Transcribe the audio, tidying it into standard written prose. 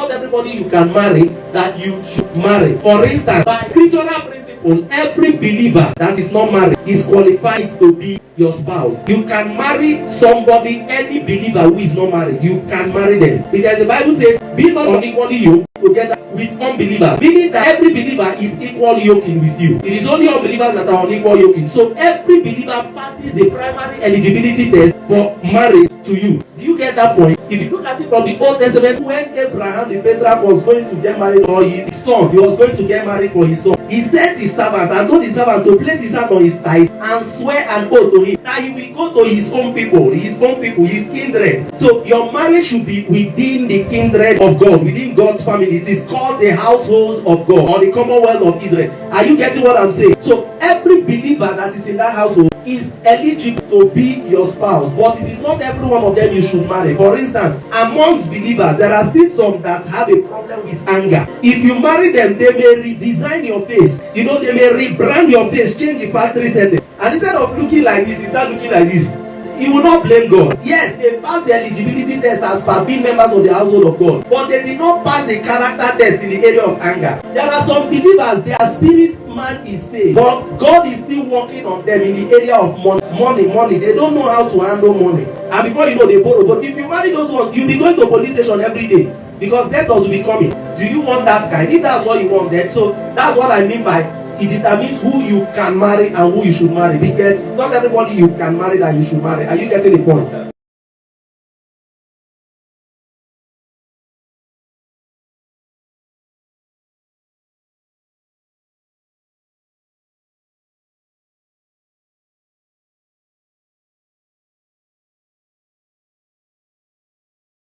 not everybody you can marry that you should marry. For instance, by scriptural principle, every believer that is not married is qualified to be your spouse. You can marry somebody, any believer who is not married, you can marry them. Because the Bible says, be not unequally yoked together with unbelievers, meaning that every believer is equal yoking with you. It is only unbelievers that are unequal yoking. So every believer passes the primary eligibility test for marriage to you. Do you get that point? If you look at it from the Old Testament, when Abraham the patriarch was going to get married, or his son, he was going to get married for his son, he sent his servant and told his servant to place his hand on his thighs and swear an oath to him that he will go to his own people, his kindred. So your marriage should be within the kindred of God, within God's family. It is called the household of God, or the commonwealth of Israel. Are you getting what I'm saying? So every believer that is in that household is eligible to be your spouse, but it is not every one of them you should marry. For instance, amongst believers, there are still some that have a problem with anger. If you marry them, they may redesign your face. They may rebrand your face, change the factory setting. And instead of looking like this, you start looking like this. You will not blame God. Yes, they passed the eligibility test as per being members of the household of God, but they did not pass the character test in the area of anger. There are some believers, their spirit man is saved, but God is still working on them in the area of money. They don't know how to handle money, and before you know, they borrow. But if you marry those ones, you'll be going to police station every day because debtors will be coming. Do you want that kind? If that's what you want, then so that's what I mean by it determines who you can marry and who you should marry, because it's not everybody you can marry that you should marry. Are you getting the point, sir?